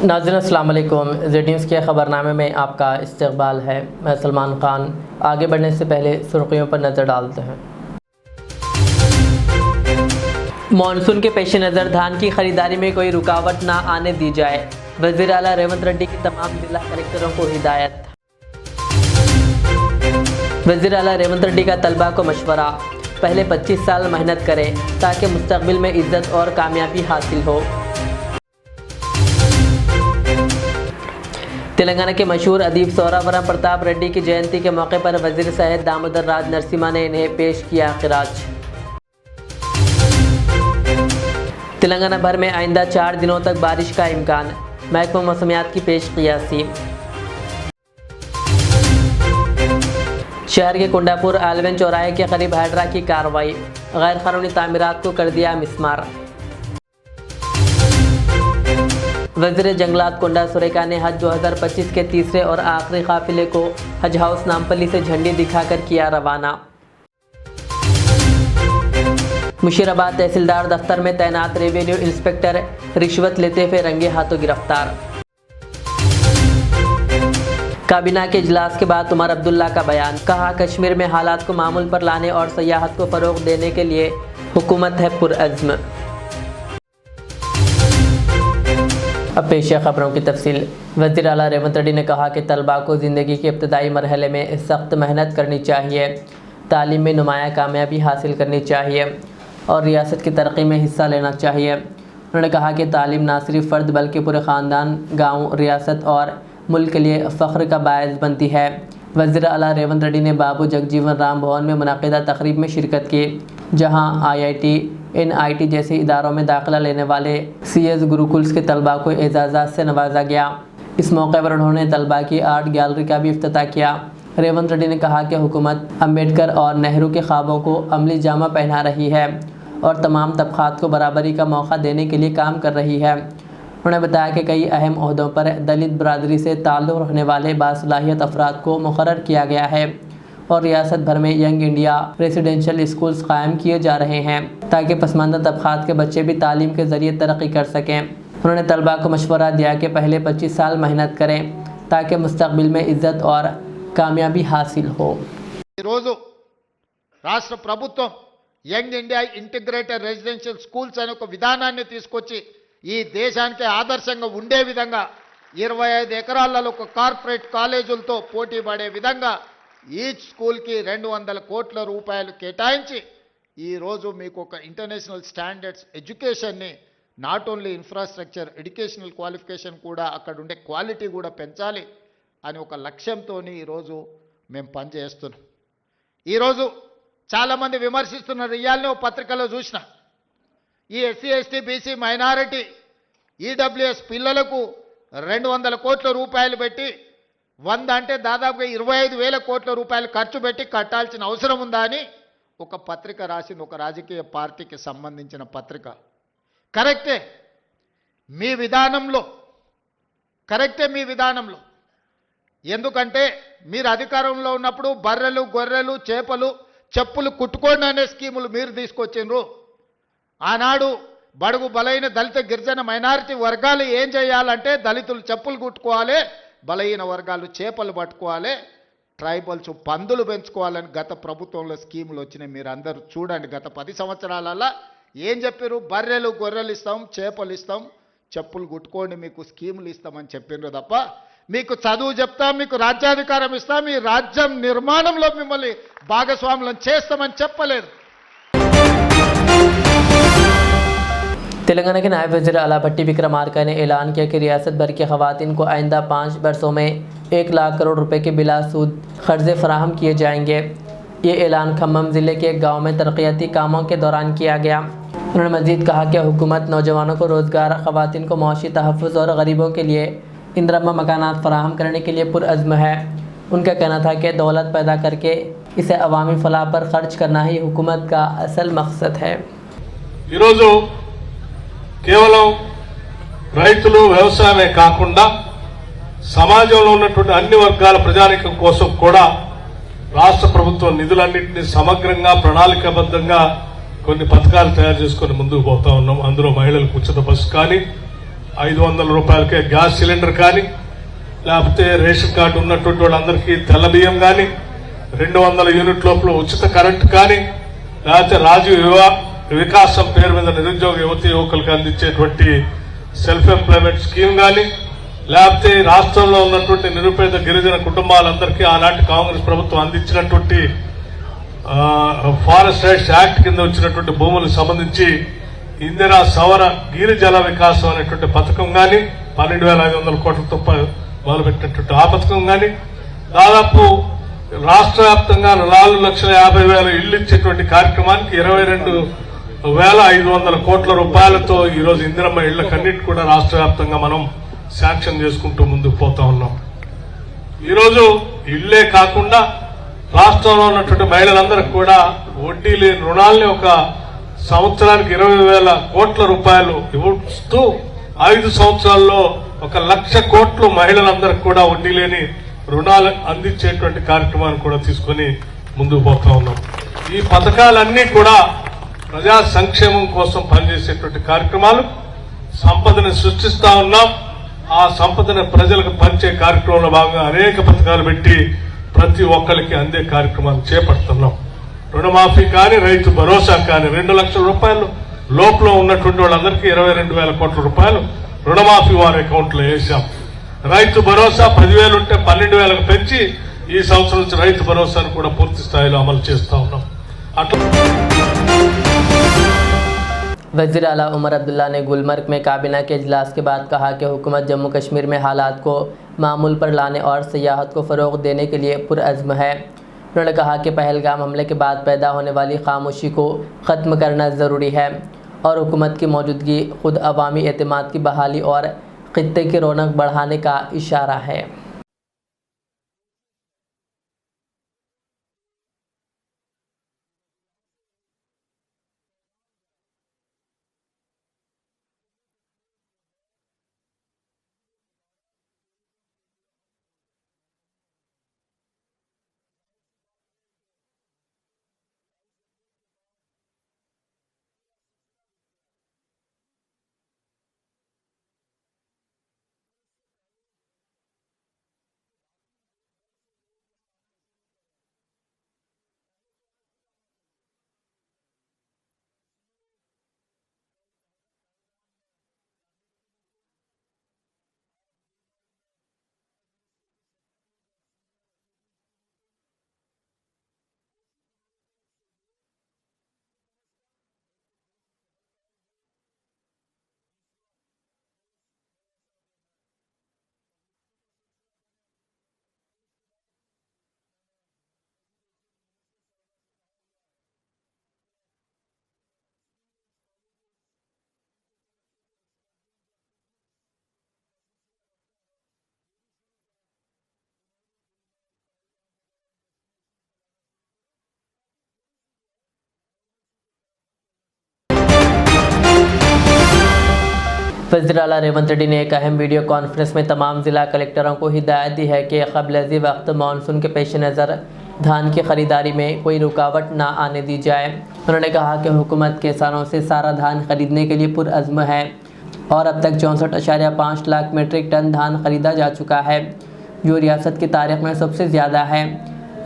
नाज़रीन अस्सलाम वालेकुम। ज़ेड न्यूज़ के ख़बरनामे में आपका इस्तक़बाल है। मैं सलमान ख़ान। आगे बढ़ने से पहले सुर्खियों पर नज़र डालते हैं। मानसून के पेश नज़र धान की खरीदारी में कोई रुकावट ना आने दी जाए, वज़ीर आला रेवंत रेड्डी की तमाम जिला कलेक्टरों को हिदायत। वज़ीर आला रेवंत रेड्डी का तलबा को मशवरा, पहले 25 साल मेहनत करें ताकि मुस्तक़बिल में इज़्ज़त और कामयाबी हासिल हो। तेलंगाना के मशहूर अदीब सौरावरम प्रताप रेड्डी की जयंती के मौके पर वज़ीर सैयद दामोदर राज नरसिम्हा ने इन्हें पेश किया खिराज। तेलंगाना भर में आइंदा 4 दिनों तक बारिश का इम्कान, महकमा मौसमियात की पेश क़ियासी। शहर के कुंडापुर आलवन चौराहे के करीब हाइड्रा की कार्रवाई, गैर कानूनी तामीरात को कर दिया मिस्मार। वज़ीर जंगलात कोंडा सुरेखा ने हज 2025 के तीसरे और आखिरी काफिले को हज हाउस नामपल्ली से झंडी दिखाकर किया रवाना। मुशीराबाद तहसीलदार दफ्तर में तैनात रेवेन्यू इंस्पेक्टर रिश्वत लेते हुए रंगे हाथों गिरफ्तार। काबीना के इजलास के बाद उमर अब्दुल्ला का बयान, कहा कश्मीर में हालात को मामूल पर लाने और सयाहत को फ़रोग़ देने के लिए हुकूमत है पुरअज़्म। अब पेश है खबरों की तफसील। वज़ीर आला रेवंत रेड्डी ने कहा कि तलबा को ज़िंदगी के इब्तदाई मरहले में सख्त मेहनत करनी चाहिए, तालीम में नुमाया कामयाबी हासिल करनी चाहिए और रियासत की तरक्की में हिस्सा लेना चाहिए। उन्होंने कहा कि तालीम ना सिर्फ फ़र्द बल्कि पूरे ख़ानदान, गाँव, रियासत और मुल्क के लिए फ़ख्र का बायस बनती है। वज़ीर आला रेवंत रेड्डी ने बाबू जगजीवन राम भवन में मुनक़िदा तक़रीब में शिरकत की, जहाँ IIT, NIT जैसे इदारों में दाखिला लेने वाले CS गुरुकुल्स के तलबा को एजाज़ात से नवाजा गया। इस मौके पर उन्होंने तलबा की आर्ट गैलरी का भी इफ्तिताह किया। रेवंत रेड्डी ने कहा कि हुकूमत अम्बेडकर और नेहरू के ख्वाबों को अमली जामा पहना रही है और तमाम तबक़ात को बराबरी का मौका देने के लिए काम कर रही है। उन्होंने बताया कि कई अहम ओहदों पर दलित बरादरी से ताल्लुक़ रखने वाले बासलाहियत अफराद को मुक़र्रर किया गया है और रियासत भर में यंग इंडिया रेसिडेंशियल स्कूल्स कायम किए जा रहे हैं ताकि पसमानदा तबक़ात के बच्चे भी तालीम के ज़रिए तरक्की कर सकें। उन्होंने तलबा को मशवरा दिया कि पहले 25 साल मेहनत करें ताकि मुस्तक़बिल में इज़्ज़त और कामयाबी हासिल हो। राष्ट्र प्रभुत्वम young India integrated residential schools అనే ఒక విధానాన్ని తీసుకొచ్చి ఈ దేశానికి ఆదర్శంగా ఉండే విధంగా 25 ఎకరాలలో ఒక కార్పొరేట్ కాలేజీలతో పోటీ పడే విధంగా ఈచ్ స్కూల్కి 200 కోట్ల రూపాయలు కేటాయించి ఈరోజు మీకు ఒక ఇంటర్నేషనల్ స్టాండర్డ్స్ ఎడ్యుకేషన్ని not only infrastructure educational qualification కూడా అక్కడ ఉండే క్వాలిటీ కూడా పెంచాలి అని ఒక లక్ష్యంతో ఈరోజు మేము పనిచేస్తున్నాం. ఈరోజు చాలామంది విమర్శిస్తున్నారు. ఇవాళనే ఒక పత్రికలో చూసిన ఈ SC ST BC minority EWS పిల్లలకు 200 కోట్ల రూపాయలు పెట్టి 100 అంటే దాదాపుగా 25,000 కోట్ల రూపాయలు ఖర్చు పెట్టి కట్టాల్సిన అవసరం ఉందా అని ఒక పత్రిక రాసింది, ఒక రాజకీయ పార్టీకి సంబంధించిన పత్రిక. కరెక్టే మీ విధానంలో ఎందుకంటే మీరు అధికారంలో ఉన్నప్పుడు బర్రెలు, గొర్రెలు, చేపలు, చెప్పులు కుట్టుకోండి అనే స్కీములు మీరు తీసుకొచ్చిండ్రు. ఆనాడు బడుగు బలైన దళిత గిరిజన మైనారిటీ వర్గాలు ఏం చేయాలంటే దళితులు చెప్పులు కుట్టుకోవాలి, బలహీన వర్గాలు చేపలు పట్టుకోవాలి, ట్రైబల్స్ పందులు పెంచుకోవాలని గత ప్రభుత్వంలో స్కీములు వచ్చినాయి. మీరు అందరూ చూడండి, గత 10 సంవత్సరాలలో ఏం చెప్పారు? బర్రెలు, గొర్రెలు ఇస్తాం, చేపలు ఇస్తాం, చెప్పులు కుట్టుకోండి, మీకు స్కీములు ఇస్తామని చెప్పిండ్రు తప్ప మీకు చదువు చెప్తాం, మీకు రాజ్యాధికారం ఇస్తాం, మీ రాజ్యం నిర్మాణంలో మిమ్మల్ని భాగస్వాములను చేస్తామని చెప్పలేదు. तेलंगाना के नायब वज़ीर आला भट्टी विक्रमार्का ने ऐलान किया कि रियासत भर की ख़वातीन को आइंदा 5 वर्षों में 1 लाख करोड़ रुपए के बिला सूद क़र्ज़े फ़राहम किए जाएंगे। ये ऐलान खम्मम ज़िले के एक गाँव में तरक्याती कामों के दौरान किया गया। उन्होंने मज़ीद कहा कि हुकूमत नौजवानों को रोज़गार, ख़वातीन को मौशी तहफ़्फ़ुज़ और गरीबों के लिए इंदिरम्मा मकानात फ़राहम करने के लिए पुरअज़्म है। उनका कहना था कि दौलत पैदा करके इसे अवामी फ़लाह पर ख़र्च करना ही हुकूमत का असल मकसद है। కేవలం రైతులు వ్యవసాయమే కాకుండా సమాజంలో ఉన్నటువంటి అన్ని వర్గాల ప్రజానీకం కోసం కూడా రాష్ట్ర ప్రభుత్వం నిధులన్నింటినీ సమగ్రంగా ప్రణాళికాబద్ధంగా కొన్ని పథకాలు తయారు చేసుకొని ముందుకు పోతా ఉన్నాం. అందులో మహిళలకు ఉచిత బస్సు కానీ, 500 రూపాయలకే గ్యాస్ సిలిండర్ కానీ, లేకపోతే రేషన్ కార్డు ఉన్నటువంటి వాళ్ళందరికీ తెల్ల బియ్యం కానీ, 200 యూనిట్ లోపల ఉచిత కరెంటు కానీ, లేకపోతే రాజీవ్ వికాసం పేరు మీద నిరుద్యోగ యువతి యువకులకు అందించేటువంటి సెల్ఫ్ ఎంప్లాయ్మెంట్ స్కీమ్ కానీ, లేకపోతే రాష్ట్రంలో ఉన్నటువంటి నిరుపేద గిరిజన కుటుంబాలందరికీ ఆనాటి కాంగ్రెస్ ప్రభుత్వం అందించినటువంటి ఫారెస్ట్ రైట్స్ యాక్ట్ కింద వచ్చినటువంటి భూములకు సంబంధించి ఇందిరా సౌర గిరిజల వికాసం అనేటువంటి పథకం కానీ 12,500 కోట్లతో మొదలుపెట్టినటువంటి ఆ పథకం కానీ, దాదాపు రాష్ట్ర వ్యాప్తంగా 4,50,000 ఇళ్లు ఇచ్చేటువంటి కార్యక్రమానికి 22,500 కోట్ల రూపాయలతో ఈరోజు ఇందిరమ్మ ఇళ్లకన్నిటి కూడా రాష్ట్ర వ్యాప్తంగా మనం శాంక్షన్ చేసుకుంటూ ముందుకు పోతా ఉన్నాం. ఈరోజు ఇళ్లే కాకుండా రాష్ట్రంలో ఉన్నటువంటి మహిళలందరికీ కూడా వడ్డీ లేని రుణాలని ఒక సంవత్సరానికి 20,000 కోట్ల రూపాయలు ఇస్తూ 5 సంవత్సరాల్లో 1,00,000 కోట్లు మహిళలందరికీ కూడా వడ్డీ లేని రుణాలు అందించేటువంటి కార్యక్రమాన్ని కూడా తీసుకుని ముందుకు పోతా ఉన్నాం. ఈ పథకాలన్నీ కూడా ప్రజా సంక్షేమం కోసం పనిచేసేటువంటి కార్యక్రమాలు. సంపదని సృష్టిస్తా ఉన్నాం. ఆ సంపదను ప్రజలకు పంచే కార్యక్రమంలో భాగంగా అనేక పథకాలు పెట్టి ప్రతి ఒక్కరికి అందే కార్యక్రమాలు చేపడుతున్నాం. రుణమాఫీ కానీ, రైతు భరోసా కానీ 2 లక్షల రూపాయలు లోపల ఉన్నటువంటి వాళ్ళందరికీ 22,000 కోట్ల రూపాయలు రుణమాఫీ వారి అకౌంట్లో వేశాం. రైతు భరోసా 10,000 ఉంటే 12,000కు పెంచి ఈ సంవత్సరం నుంచి రైతు భరోసాను కూడా పూర్తి స్థాయిలో అమలు చేస్తా ఉన్నాం. అట్లా वज़ीर आला उमर अब्दुल्ला ने गुलमर्ग में काबीना के इजलास के बाद कहा कि हुकूमत जम्मू कश्मीर में हालात को मामूल पर लाने और सियाहत को फ़रोग़ देने के लिए पुरअज़्म है। उन्होंने कहा कि पहलगाम हमले के बाद पैदा होने वाली खामोशी को ख़त्म करना ज़रूरी है और हुकूमत की मौजूदगी खुद अवामी एतमाद की बहाली और ख़ित्ते की रौनक बढ़ाने का इशारा है। वज़ीर आला रेवंत रेड्डी ने एक अहम वीडियो कॉन्फ्रेंस में तमाम ज़िला कलेक्टरों को हिदायत दी है कि क़ब्ल वक्त मानसून के पेश नज़र धान की ख़रीदारी में कोई रुकावट ना आने दी जाए। उन्होंने कहा कि हुकूमत किसानों से सारा धान खरीदने के लिए पुरअज़्म है और अब तक 64.5 लाख मीट्रिक टन धान खरीदा जा चुका है, जो रियासत की तारीख में सबसे ज़्यादा है।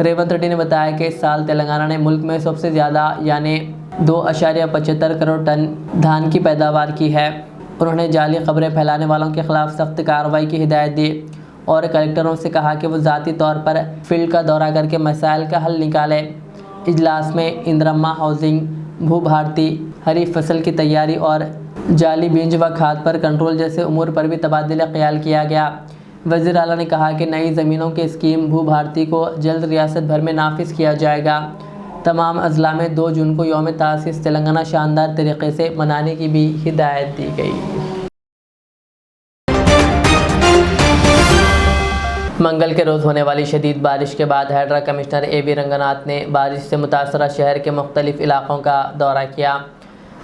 रेवंत रेड्डी ने बताया कि इस साल तेलंगाना ने मुल्क में सबसे ज़्यादा यानी 2.75 करोड़ टन धान की पैदावार की है। उन्होंने जाली खबरें फैलाने वालों के खिलाफ सख्त कार्रवाई की हिदायत दी और कलेक्टरों से कहा कि वो ज़ाती तौर पर फील्ड का दौरा करके मसाइल का हल निकालें। इजलास में इंदिरम्मा हाउसिंग, भू भारती, हरी फसल की तैयारी और जाली बीज व खाद पर कंट्रोल जैसे उमूर पर भी तबादला ख्याल किया गया। वज़ीर आला ने कहा कि नई ज़मीनों की स्कीम भू भारती को जल्द रियासत भर में नाफिज किया जाएगा। तमाम अजला में 2 जून को यौम तासीस तेलंगाना शानदार तरीके से मनाने की भी हिदायत दी गई। मंगल के रोज़ होने वाली शदीद बारिश के बाद हैडरा कमिश्नर ए.बी. रंगनाथ ने बारिश से मुतासरा शहर के मुख्तलिफ इलाक़ों का दौरा किया,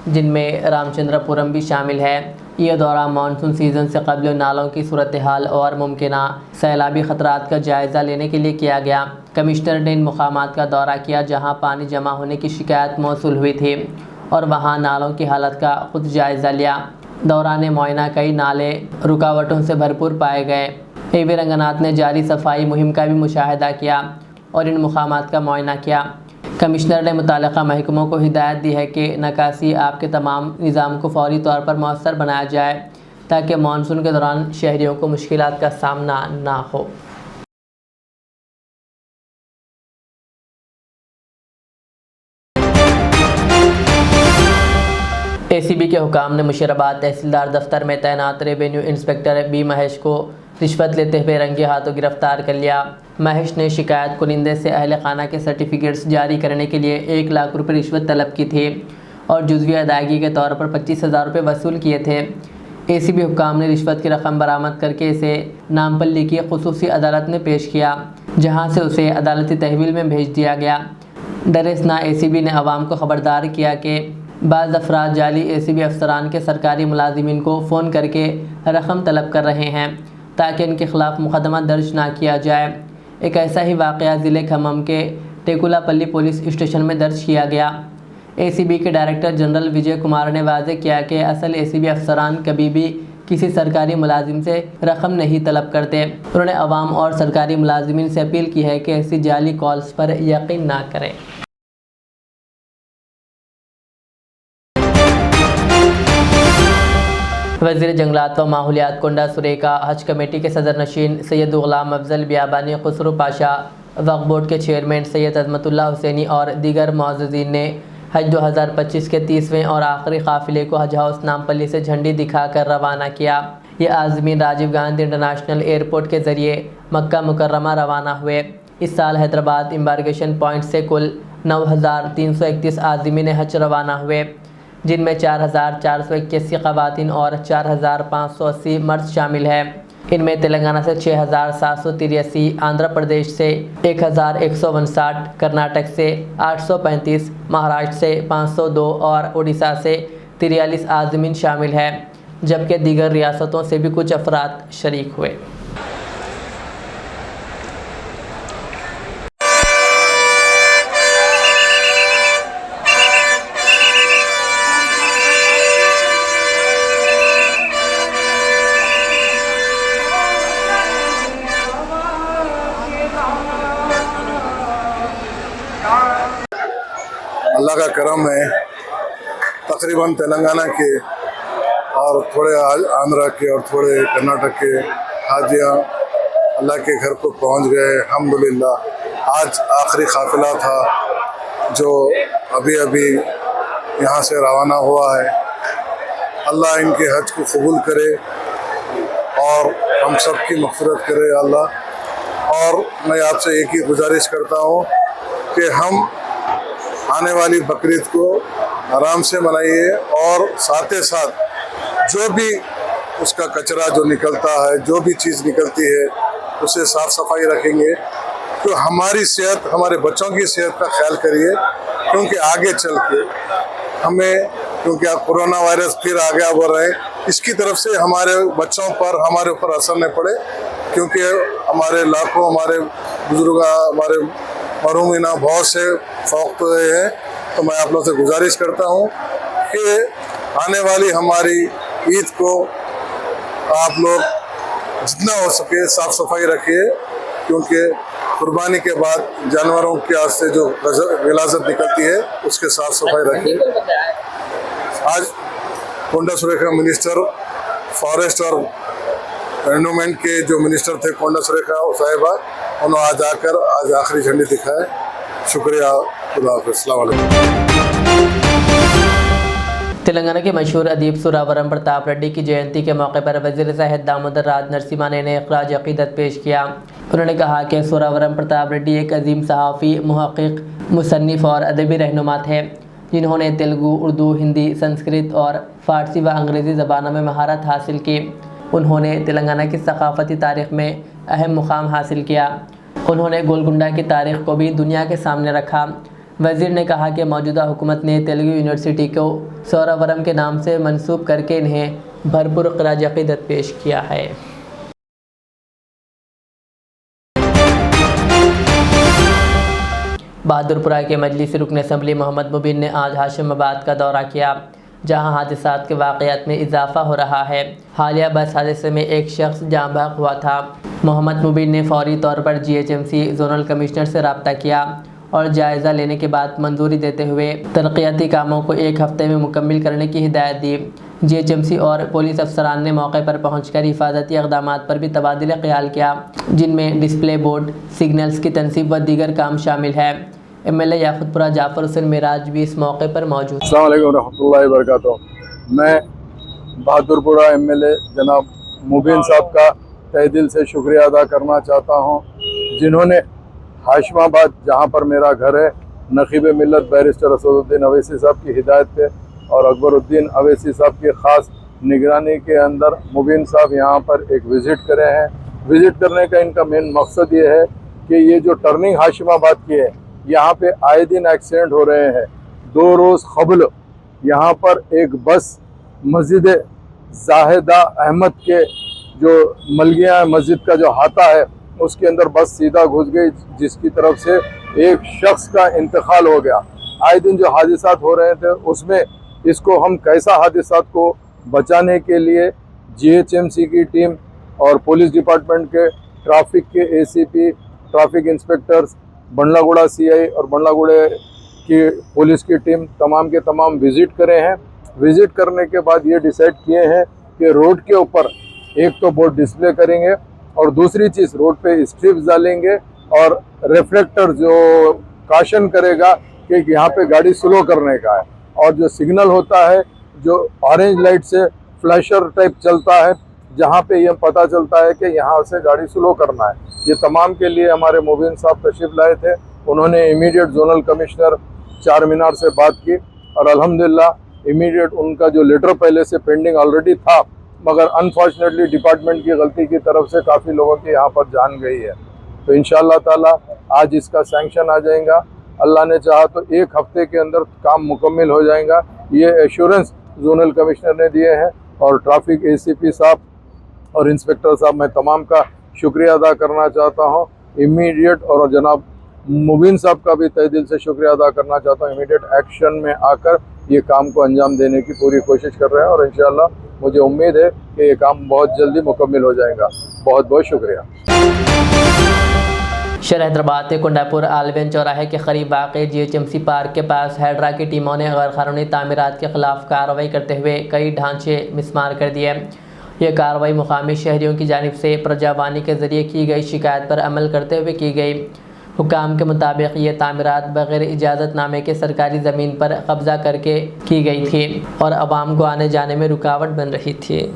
जिनमें रामचंद्रपुरम भी शामिल है। यह दौरा मानसून सीज़न से कबल नालों की सूरत हाल और मुमकिन सैलाबी ख़तरात का जायज़ा लेने के लिए किया गया। कमिश्नर ने इन मुकामात का दौरा किया जहां पानी जमा होने की शिकायत मौसूल हुई थी और वहां नालों की हालत का खुद जायज़ा लिया। दौरान मुआयना कई नाले रुकावटों से भरपूर पाए गए। एवी रंगनाथ ने जारी सफाई मुहिम का भी मुशाहिदा किया और इन मुकामात का मुआयना किया। कमिश्नर ने मुताल्लिक़ा महकमों को हिदायत दी है कि नकासी आब के तमाम निज़ाम को फौरी तौर पर मौसर बनाया जाए ताकि मानसून के दौरान शहरियों को मुश्किलात का सामना ना हो। एसीबी के हुकाम ने मुशीराबाद तहसीलदार दफ्तर में तैनात रेवेन्यू इंस्पेक्टर बी महेश को रिश्वत लेते हुए रंगे हाथों गिरफ्तार कर लिया। महेश ने शिकायत कुनिंदे से अहल खाना के सर्टिफिकेट्स जारी करने के लिए 1 लाख रुपये रिश्वत तलब की थी और जुज़वी अदायगी के तौर पर 25,000 रुपये वसूल किए थे। एसीबी हुकाम ने रिश्वत की रकम बरामद करके इसे नामपल्ली की खुसूसी अदालत में पेश किया, जहां से उसे अदालती तहवील में भेज दिया गया। डरेसना एसीबी ने अवाम को ख़बरदार किया कि बाज़ अफराद जाली एसीबी अफसरान के सरकारी मुलाजिमीन को फ़ोन करके रकम तलब कर रहे हैं ताकि इनके ख़िलाफ़ मुकदमा दर्ज ना किया जाए। एक ऐसा ही वाक़या ज़िले खम्मम के टेकुलापल्ली पुलिस स्टेशन में दर्ज किया गया। एसीबी के डायरेक्टर जनरल विजय कुमार ने वाज़ेह किया कि असल एसीबी अफसरान कभी भी किसी सरकारी मुलाजिम से रकम नहीं तलब करते। उन्होंने अवाम और सरकारी मुलाजिमीन से अपील की है कि ऐसी जाली कॉल्स पर यकीन ना करें। वज़ीर जंगलात व माहौलियात कोंडा सुरेका, हज कमेटी के सदर नशीन सैयद ग़ुलाम अफजल बियाबानी, खुसरो पाशा, वक्फ बोर्ड के चेयरमैन सैयद अज़मतुल्लाह हुसैनी और दीगर मुअज़्ज़िज़ीन ने हज 2025 के 30वें और आखिरी काफ़िले को हज हाउस नामपल्ली से झंडी दिखाकर रवाना किया। ये आज़मीन राजीव गांधी इंटरनेशनल एयरपोर्ट के ज़रिए मक्का मुकर्रमा रवाना हुए। इस साल हैदराबाद इम्बार्गेशन पॉइंट से कुल 9,331 आज़मीन हज रवाना हुए, जिनमें 4,481 ख़वातीन और 4,580 मर्द शामिल हैं। इनमें तेलंगाना से 6,783, आंध्र प्रदेश से 1,159, कर्नाटक से 835, महाराष्ट्र से 502 और उड़ीसा से 43 आज़मीन शामिल हैं, जबकि दीगर रियासतों से भी कुछ अफराद शरीक हुए। अल्लाह का करम है, तकरीबन तेलंगाना के और थोड़े आंध्रा के और थोड़े कर्नाटक के हाजियाँ अल्लाह के घर को पहुंच गए। अल्हम्दुलिल्लाह आज आखिरी काफ़िला था जो अभी अभी यहाँ से रवाना हुआ है। अल्लाह इनके हज को कबूल करे और हम सब की मग़फ़िरत करे अल्लाह। और मैं आपसे एक ही गुजारिश करता हूँ कि हम आने वाली बकरीद को आराम से मनाइए और साथ ही साथ जो भी उसका कचरा जो निकलता है, जो भी चीज़ निकलती है, उसे साफ़ सफाई रखेंगे। तो हमारी सेहत, हमारे बच्चों की सेहत का ख्याल करिए, क्योंकि आगे चल के हमें, क्योंकि अब कोरोना वायरस फिर आ गया बोल रहे हैं, इसकी तरफ से हमारे बच्चों पर, हमारे ऊपर असर न पड़े, क्योंकि हमारे लाखों हमारे बुजुर्ग, हमारे मरहूमिना बहुत से फौत हुए हैं। तो मैं आप लोगों से गुजारिश करता हूँ कि आने वाली हमारी ईद को आप लोग जितना हो सके साफ़ सफाई रखिए, क्योंकि कुर्बानी के बाद जानवरों के वास्ते जो गिलाज़त निकलती है उसके साफ़ सफाई रखिए। आज कोंडा सुरेखा मिनिस्टर फॉरेस्ट और एनवायरनमेंट के जो मिनिस्टर थे कोंडा सुरेखा साहिबा, उन्होंने आज आकर आज आखिरी झंडी दिखाए। शुक्रिया, खुदा हाफ़िज़, अस्सलाम वालेकुम। तेलंगाना के मशहूर अदीब सुरावरम प्रताप रेड्डी की जयंती के मौके पर वज़ीर सेहत दामोदर राज नरसिम्हा ने इख़राज अक़ीदत पेश किया। उन्होंने कहा कि सुरावरम प्रताप रेड्डी एक अजीम सहाफ़ी, मुहक़्क़िक़, मुसन्निफ़ और अदबी रहनुमा थे, जिन्होंने तेलुगु, उर्दू, हिंदी, संस्कृत और फ़ारसी व अंग्रेज़ी ज़बानों में महारत हासिल की। उन्होंने तेलंगाना की सक़ाफ़ती तारीख़ में अहम मुक़ाम हासिल किया। उन्होंने गोलकुंडा की तारीख़ को भी दुनिया के सामने रखा। वज़ीर ने कहा कि मौजूदा हुकूमत ने तेलुगु यूनिवर्सिटी को सोरावरम के नाम से मंसूब करके इन्हें भरपूर इख़राज अक़ीदत पेश किया है। बहादुरपुरा के मजलिसी रुकन असम्बली मोहम्मद मुबीन ने आज हाशिमाबाद का दौरा किया। جہاں حادثات کے واقعات میں اضافہ ہو رہا ہے۔ حالیہ بس حادثے میں ایک شخص جاں بحق ہوا تھا۔ محمد مبین نے فوری طور پر GHMC زونل کمشنر سے رابطہ کیا اور جائزہ لینے کے بعد منظوری دیتے ہوئے ترقیاتی کاموں کو 1 ہفتے میں مکمل کرنے کی ہدایت دی۔ GHMC اور پولیس افسران نے موقع پر پہنچ کر حفاظتی اقدامات پر بھی تبادلہ خیال کیا، جن میں ڈسپلے بورڈ، سگنلز کی تنصیب و دیگر کام شامل ہے۔ MLA یاقوت پورہ جعفر حسین معراج بھی اس موقع پر موجود۔ السلام علیکم ورحمۃ اللہ وبرکاتہ۔ میں بہادر پورہ MLA جناب مبین صاحب کا تہ دل سے شکریہ ادا کرنا چاہتا ہوں، جنہوں نے ہاشم آباد جہاں پر میرا گھر ہے، نقیب ملت بیرسٹر اسد الدین اویسی صاحب کی ہدایت پہ اور اکبر الدین اویسی صاحب کی خاص نگرانی کے اندر مبین صاحب یہاں پر ایک وزٹ کرے ہیں۔ وزٹ کرنے کا ان کا مین مقصد یہ ہے کہ یہ جو ٹرننگ ہاشم آباد کی ہے، یہاں پہ آئے دن ایکسیڈنٹ ہو رہے ہیں۔ 2 روز قبل یہاں پر ایک بس مسجد زاہدہ احمد کے جو ملگیاں مسجد کا جو ہاتھا ہے اس کے اندر بس سیدھا گھس گئی، جس کی طرف سے ایک شخص کا انتقال ہو گیا۔ آئے دن جو حادثات ہو رہے تھے اس میں اس کو ہم کیسا حادثات کو بچانے کے لیے GHMC کی ٹیم اور پولیس ڈپارٹمنٹ کے ٹرافک کے ACP، ٹرافک انسپیکٹرز، بنڈلا گوڑا CI اور بنڈلا گوڑے کی پولیس کی ٹیم تمام کے تمام وزٹ کرے ہیں۔ وزٹ کرنے کے بعد یہ ڈیسائیڈ کیے ہیں کہ روڈ کے اوپر ایک تو بورڈ ڈسپلے کریں گے اور دوسری چیز روڈ پہ اسٹرپس ڈالیں گے اور ریفلیکٹر جو کاشن کرے گا کہ یہاں پہ گاڑی سلو کرنے کا ہے، اور جو سگنل ہوتا ہے جو آرنج لائٹ سے فلیشر ٹائپ چلتا ہے جہاں پہ یہ پتہ چلتا ہے کہ یہاں سے گاڑی سلو کرنا ہے۔ یہ تمام کے لیے ہمارے مبین صاحب تشریف لائے تھے۔ انہوں نے امیڈیٹ زونل کمشنر چار مینار سے بات کی اور الحمدللہ امیڈیٹ ان کا جو لیٹر پہلے سے پینڈنگ آلریڈی تھا، مگر انفارچونیٹلی ڈپارٹمنٹ کی غلطی کی طرف سے کافی لوگوں کی یہاں پر جان گئی ہے، تو انشاءاللہ تعالی آج اس کا سینکشن آ جائے گا۔ اللہ نے چاہا تو 1 ہفتے کے اندر کام مکمل ہو جائے گا، یہ ایشورنس زونل کمشنر نے دیے ہیں۔ اور ٹرافک ACP صاحب اور انسپیکٹر صاحب میں تمام کا شکریہ ادا کرنا چاہتا ہوں۔ امیڈیٹ اور جناب مبین صاحب کا بھی تہ دل سے شکریہ ادا کرنا چاہتا ہوں، امیڈیٹ ایکشن میں آ کر یہ کام کو انجام دینے کی پوری کوشش کر رہے ہیں اور انشاءاللہ مجھے امید ہے کہ یہ کام بہت جلدی مکمل ہو جائے گا۔ بہت بہت شکریہ۔ شہر حیدرآباد کے کنڈا پور آلوین چوراہے کے قریب واقع GHMC پارک کے پاس ہیڈرا کی ٹیموں نے غیر قانونی تعمیرات کے خلاف کارروائی کرتے ہوئے کئی ڈھانچے مسمار کر دیے۔ یہ کارروائی مقامی شہریوں کی جانب سے پرجاوانی کے ذریعے کی گئی شکایت پر عمل کرتے ہوئے کی گئی۔ حکام کے مطابق یہ تعمیرات بغیر اجازت نامے کے سرکاری زمین پر قبضہ کر کے کی گئی تھی اور عوام کو آنے جانے میں رکاوٹ بن رہی تھی۔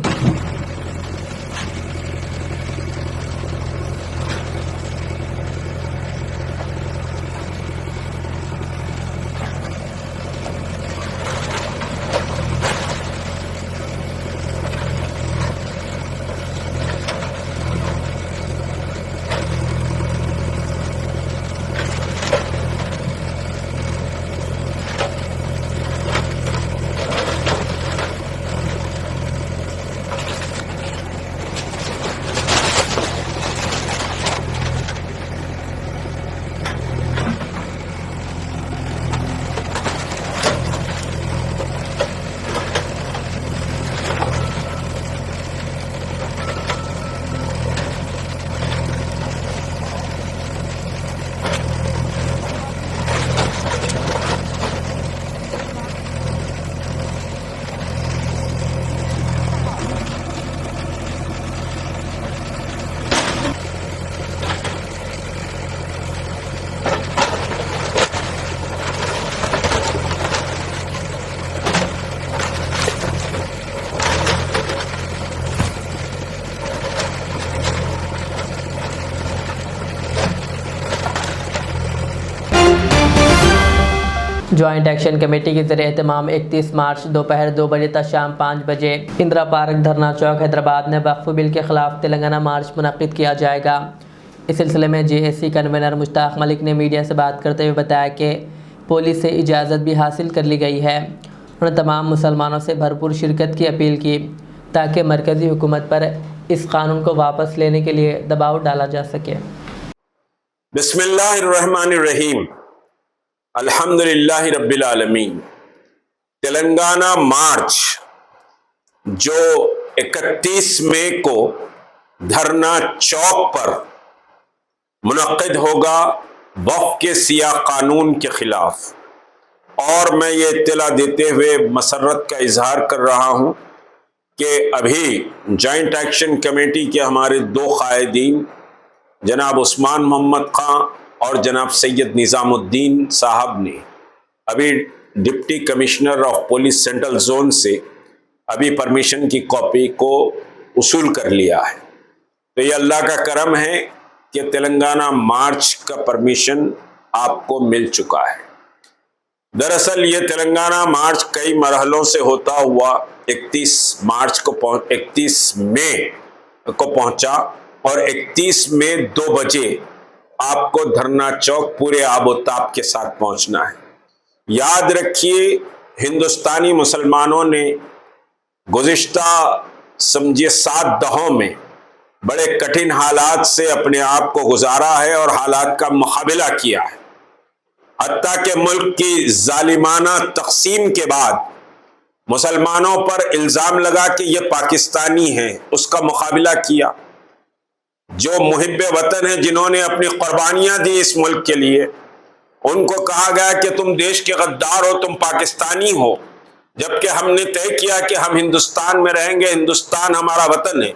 جوائنٹ ایکشن کمیٹی کے زیر اہتمام 31 مارچ دوپہر 2 بجے تا شام 5 بجے اندرا پارک دھرنا چوک حیدرآباد میں وقف بل کے خلاف تلنگانہ مارچ منعقد کیا جائے گا۔ اس سلسلے میں JSC کنوینر مشتاق ملک نے میڈیا سے بات کرتے ہوئے بتایا کہ پولیس سے اجازت بھی حاصل کر لی گئی ہے۔ انہوں نے تمام مسلمانوں سے بھرپور شرکت کی اپیل کی تاکہ مرکزی حکومت پر اس قانون کو واپس لینے کے لیے دباؤ ڈالا جا سکے۔ بسم اللہ الرحمن الرحیم، الحمدللہ رب العالمین، तेलंगाना मार्च जो 31 मई को धरना चौक पर मुनक्किद होगा वक्फ के सिया कानून के खिलाफ, और मैं ये इत्तला देते हुए मसर्रत का इजहार कर रहा हूँ कि अभी जॉइंट एक्शन कमेटी के हमारे 2 कायदीन जनाब उस्मान मोहम्मद खां और जनाब सैयद निज़ामुद्दीन साहब ने अभी deputy commissioner of police central zone से अभी परमिशन की कॉपी को उसूल कर लिया है। तो ये अल्लाह का करम है कि तेलंगाना मार्च का परमिशन आपको मिल चुका है। दरअसल ये तेलंगाना मार्च कई मरहलों से होता हुआ 31 मई को पहुंचा और 31 मई 2 बजे आपको धरना चौक पूरे आबोताब के साथ पहुंचना है। याद रखिए, हिंदुस्तानी मुसलमानों ने गुज़िश्ता समझिए 7 दहों में बड़े कठिन हालात से अपने आप को गुजारा है और हालात का मुकाबला किया है। हत्ता के मुल्क की जालिमाना तकसीम के बाद मुसलमानों पर इल्ज़ाम लगा कि ये पाकिस्तानी हैं, उसका मुकाबला किया। जो मुहिब्बे वतन हैं, जिन्होंने अपनी कुर्बानियां दी इस मुल्क के लिए, उनको कहा गया कि तुम देश के गद्दार हो, तुम पाकिस्तानी हो, जबकि हमने तय किया कि हम हिंदुस्तान में रहेंगे, हिंदुस्तान हमारा वतन है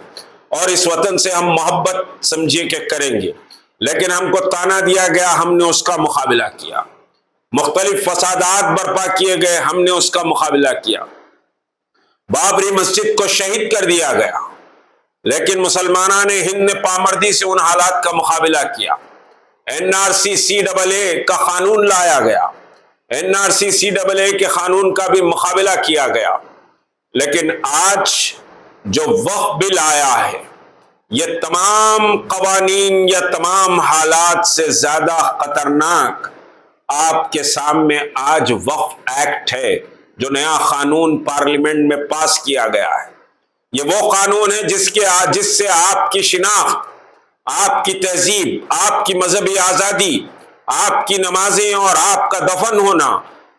और इस वतन से हम मोहब्बत समझिए कि करेंगे। लेकिन हमको ताना दिया गया, हमने उसका मुकाबला किया। मुख्तलिफ फसादात बर्पा किए गए, हमने उसका मुकाबला किया। बाबरी मस्जिद को शहीद कर दिया गया, लेकिन मुसलमाना ने हिंद ने पामर्दी से उन हालात का मुकाबला किया। NRC CAA का कानून लाया गया, NRC CAA के कानून का भी मुकाबला किया गया। लेकिन आज जो वक्फ बिल आया है, ये तमाम कवानीन या तमाम हालात से ज्यादा खतरनाक आपके सामने आज वक्फ एक्ट है, जो नया कानून पार्लियामेंट में पास किया गया है। ये वो कानून है जिससे आपकी शिनाख्त, आपकी तहजीब, आपकी मजहबी आजादी, आपकी नमाजें और आपका दफन होना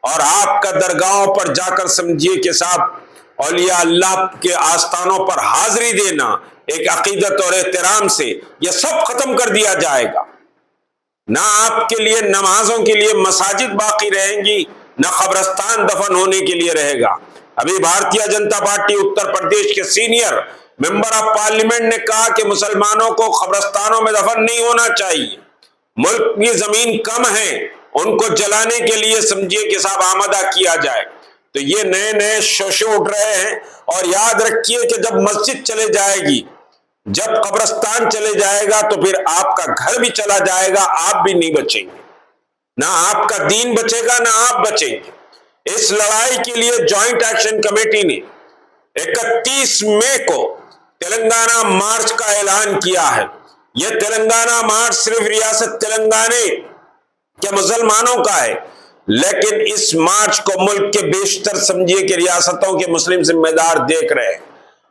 और आपका दरगाहों पर जाकर समझिए कि साहब औलिया अल्लाह के आस्थानों पर हाजिरी देना एक अकीदत और एहतराम से, यह सब खत्म कर दिया जाएगा। ना आपके लिए नमाजों के लिए मसाजिद बाकी रहेंगी, ना कब्रस्तान दफन होने के लिए रहेगा। अभी भारतीय जनता पार्टी उत्तर प्रदेश के सीनियर मेंबर ऑफ पार्लियामेंट ने कहा कि मुसलमानों को कब्रस्तानों में दफन नहीं होना चाहिए, मुल्क की जमीन कम है, उनको जलाने के लिए समझिए कि साहब आमदा किया जाए। तो ये नए नए शोशे उठ रहे हैं। और याद रखिए कि जब मस्जिद चले जाएगी, जब कब्रस्तान चले जाएगा, तो फिर आपका घर भी चला जाएगा, आप भी नहीं बचेंगे। ना आपका दीन बचेगा, ना आप बचेंगे। इस लड़ाई के लिए जॉइंट एक्शन कमेटी ने 31 मई को तेलंगाना मार्च का ऐलान किया है। यह तेलंगाना मार्च सिर्फ रियासत तेलंगाना के मुसलमानों का है, लेकिन इस मार्च को मुल्क के बेशतर समझिए कि रियासतों के मुस्लिम जिम्मेदार देख रहे हैं।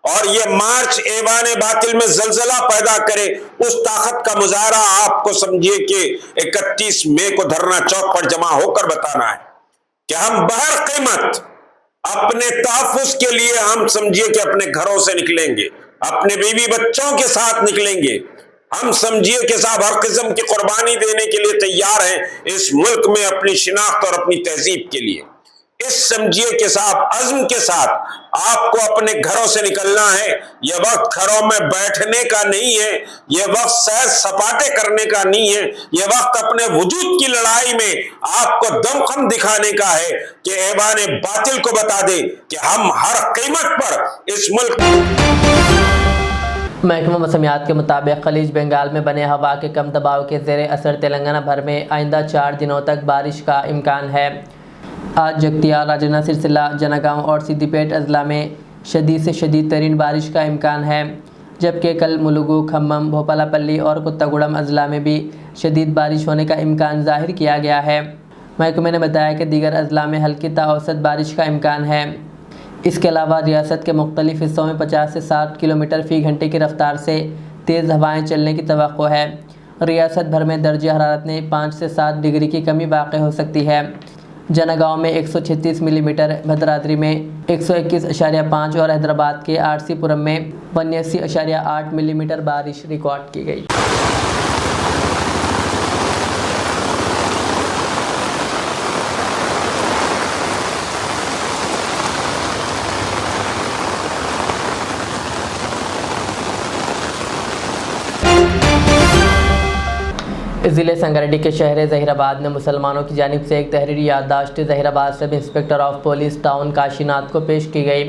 और ये मार्च ऐवान बातिल में जलजला पैदा करे, उस ताकत का मुजाहरा आपको समझिए कि 31 मई को धरना चौक पर जमा होकर बताना है कि हम बहर कीमत अपने तहफ्फुज़ के लिए हम समझिए कि अपने घरों से निकलेंगे, अपने बीवी बच्चों के साथ निकलेंगे। हम समझिए कि साहब हर किस्म की कुर्बानी देने के लिए तैयार हैं इस मुल्क में अपनी शिनाख्त और अपनी तहजीब के लिए। इस समझिए कि साहब अज़्म के साथ आपको अपने घरों से निकलना है। यह वक्त घरों में बैठने का नहीं है, यह वक्त सैर सपाटे करने का नहीं है, यह वक्त अपने वजूद की लड़ाई में आपको दमखम दिखाने का है कि ऐवान बातिल को बता दे कि हम हर कीमत पर इस मुल्क। महकमा मौसमियात के मुताबिक खलीज बंगाल में बने हवा के कम दबाव के ज़ेर असर तेलंगाना भर में आइंदा 4 दिनों तक बारिश का इम्कान है। आज जगतियाल, राजन्ना, सिरसिला, जनगांव और सिद्दीपेट अजला में शदीद से शदीद तरीन बारिश का इम्कान है, जबकि कल मुलुगु, खम्मम, भोपालापल्ली और कुत्तागुड़म अजला में भी शदीद बारिश होने का इम्कान ज़ाहिर किया गया है। महकमे ने बताया कि दीगर अजला में हल्की ता औसत बारिश का इम्कान है। इसके अलावा रियासत के मुख्तलिफ हिस्सों में 50 से 60 किलोमीटर फ़ी घंटे की रफ्तार से तेज़ हवाएं चलने की तवक्को है। रियासत भर में दर्जे हरारत में 5 से 7 डिग्री की कमी वाक़ हो सकती है। जनागांव में 136 मिलीमीटर, भद्राद्री में 121.5 और हैदराबाद के आरसीपुरम में 89.8 मिलीमीटर बारिश रिकॉर्ड की गई। ज़िले संगारेड्डी के शहर ज़हीराबाद में मुसलमानों की जानिब से एक तहरीरी याददाश्त Zaheerabad sub inspector of police town Kashinath को पेश की गई,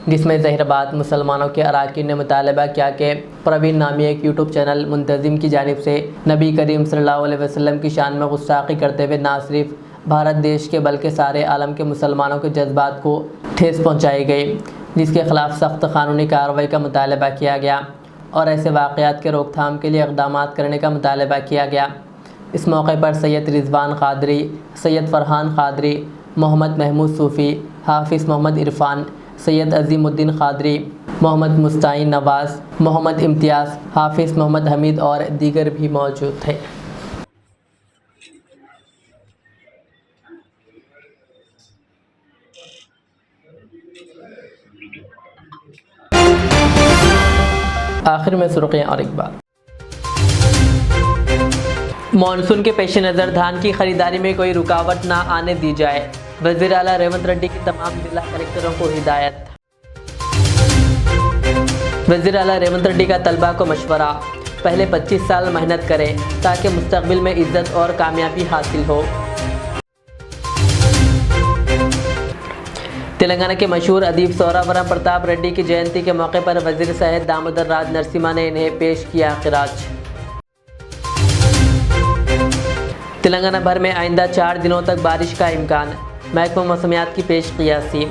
जिसमें ज़हीराबाद मुसलमानों के अराकीन ने मुतालबा किया कि प्रवीण नामी एक यूट्यूब चैनल मुंतज़िम की जानिब से नबी करीम सल्लल्लाहु अलैहि वसल्लम की शान में गुस्ताखी करते हुए ना सिर्फ भारत देश के बल्कि सारे आलम के मुसलमानों के जज्बात को ठेस पहुँचाई गई, जिसके ख़िलाफ़ सख्त कानूनी कार्रवाई का मुतालबा किया गया और ऐसे वाक़यात के रोकथाम के लिए इक़दामात करने का मुतालबा किया गया। इस मौके पर सैयद रिजवान क़ादरी, सैयद फ़रहान क़ादरी, मोहम्मद महमूद सूफ़ी, हाफिज़ मोहम्मद इरफ़ान, सैयद अज़ीमुद्दीन क़ादरी, मोहम्मद मुस्ताइन नवाज़, मोहम्मद इम्तियाज़, हाफिज़ मोहम्मद हमीद और दीगर भी मौजूद थे। आखिर में सुर्खियाँ और एक बार। मानसून के पेश नज़र धान की खरीदारी में कोई रुकावट ना आने दी जाए, वज़ीर आला रेवंत रेड्डी की तमाम जिला कलेक्टरों को हिदायत। वज़ीर आला रेवंत रेड्डी का तलबा को मशवरा, पहले 25 साल मेहनत करें ताकि मुस्तकबिल में इज्जत और कामयाबी हासिल हो। तेलंगाना के मशहूर अदीब सौरावरम प्रताप रेड्डी की जयंती के मौके पर वज़ीर सैयद दामोदर राज नरसिम्हा ने इन्हें पेश किया खिराज। तेलंगाना भर में आइंदा 4 दिनों तक बारिश का इम्कान, महकमा मौसमियात की पेश क़ियासी।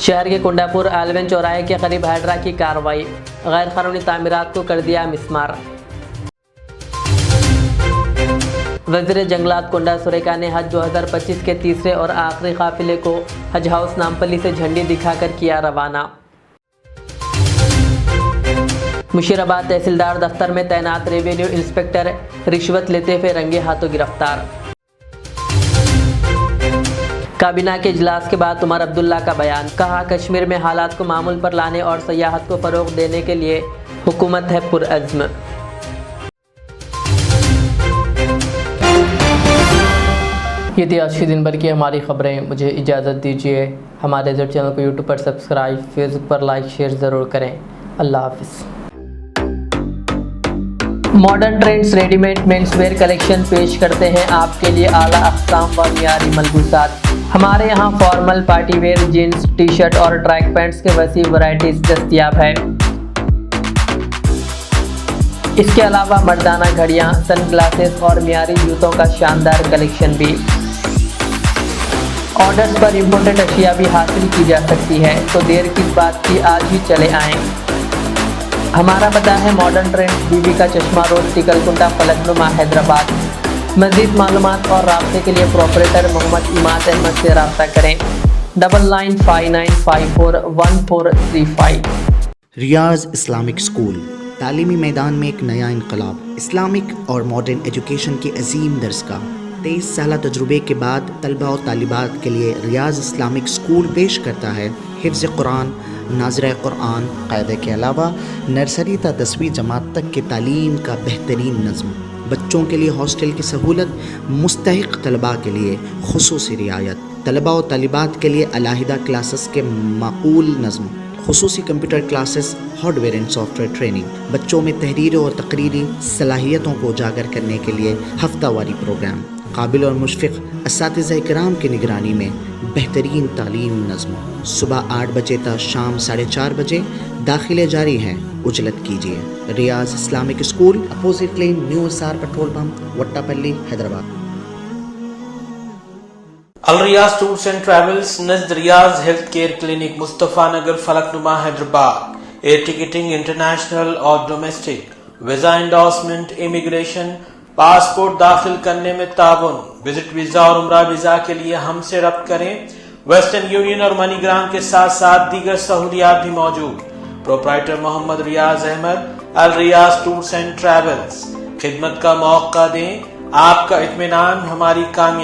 शहर के कुंडापुर आलवेन चौराहे के करीब हाइड्रा की कार्रवाई, गैर कानूनी तामीरात को कर दिया मिस्मार। वज़ीर जंगलात कोंडा सुरेका ने हज 2025 के तीसरे और आखिरी काफिले को हज हाउस नामपल्ली से झंडी दिखाकर किया रवाना। मुशीराबाद तहसीलदार दफ्तर में तैनात रेवेन्यू इंस्पेक्टर रिश्वत लेते हुए रंगे हाथों गिरफ्तार। काबीना के इजलास के बाद उमर अब्दुल्ला का बयान, कहा कश्मीर में हालात को मामूल पर लाने और सयाहत को फ़रोग़ देने के लिए हुकूमत है पुरअज़्म। ये थी आज के दिन भर की हमारी खबरें। मुझे इजाज़त दीजिए। हमारे ज़र चैनल को यूट्यूब पर सब्सक्राइब, फेसबुक पर लाइक शेयर ज़रूर करें। अल्लाह हाफ़िज़। Modern trends readymade menswear collection पेश करते हैं आपके लिए आला अक़साम व मियारी मलबूसात। हमारे यहाँ formal, party wear, jeans, T shirt और ट्रैक पैंट्स के वसी वैरायटीज़ दस्तयाब है। इसके अलावा मर्दाना घड़ियाँ, सन ग्लासेस और मियारी जूतों का शानदार कलेक्शन भी। ऑर्डर्स पर इम्पोर्टेड अशिया भी हासिल की जा सकती है, तो देर किस बात की, आज ही चले आएँ। हमारा पता है मॉडर्न ट्रेंड्स, बीबी का चश्मा रोड, टिकलकुंटा, फलकनुमा, हैदराबाद। मज़ीद मालूमात और राब्ते के लिए प्रोपरेटर मोहम्मद इमाद अहमद से रब्ता करें। 9959541435। रियाज इस्लामिक स्कूल, तालीमी मैदान में एक नया इनकलाब। इस्लामिक और मॉडर्न एजुकेशन की अजीम दरसगाह। 23 साल तजुर्बे के बाद तलबा और तालिबात के लिए रियाज इस्लामिक स्कूल पेश करता है हिफ्ज़ कुरान, नाज़िर कुरान क़ायदे के अलावा नर्सरी ta 10वीं जमात तक की तालीम का बेहतरीन नज़्म। बच्चों के लिए हॉस्टल की सहूलत, मुस्तहिक़ तलबा के लिए खुसूसी रियायत, तलबा और तालिबात के लिए अलहदा क्लासेस के माकूल नज़्म, खुसूसी computer classes, hardware and software training. बच्चों में तहरीर और तकरीरी सलाहियतों को उजागर करने के लिए हफ्तावारी प्रोग्राम। काबिल और मुशफ़िक़ असातिज़ा किराम की निगरानी में बेहतरीन तालीम नज़्म। सुबह 8 बजे तक शाम 4:30 बजे दाखिले जारी हैं, उजलत कीजिए। Riyaz Islamic school, opposite lane, new SR petrol pump, Vattepally, Hyderabad. Al Riyaz tours and travels नज़द Riyaz health care clinic, Mustafa Nagar, Falaknuma, Hyderabad. Air ticketing international और domestic, visa endorsement, immigration, passport दाखिल करने में ताउन, विजिट वीज़ा और उम्रा वीज़ा के लिए हमसे रब्त करें। वेस्टर्न यूनियन और मनीग्राम के साथ साथ दीगर सहूलियात भी मौजूद। Proprietor Mohammad Riyaz Ahmad, Al Riyaz tours and travels. खिदमत का मौका दें, आपका इत्मीनान हमारी कामयाबी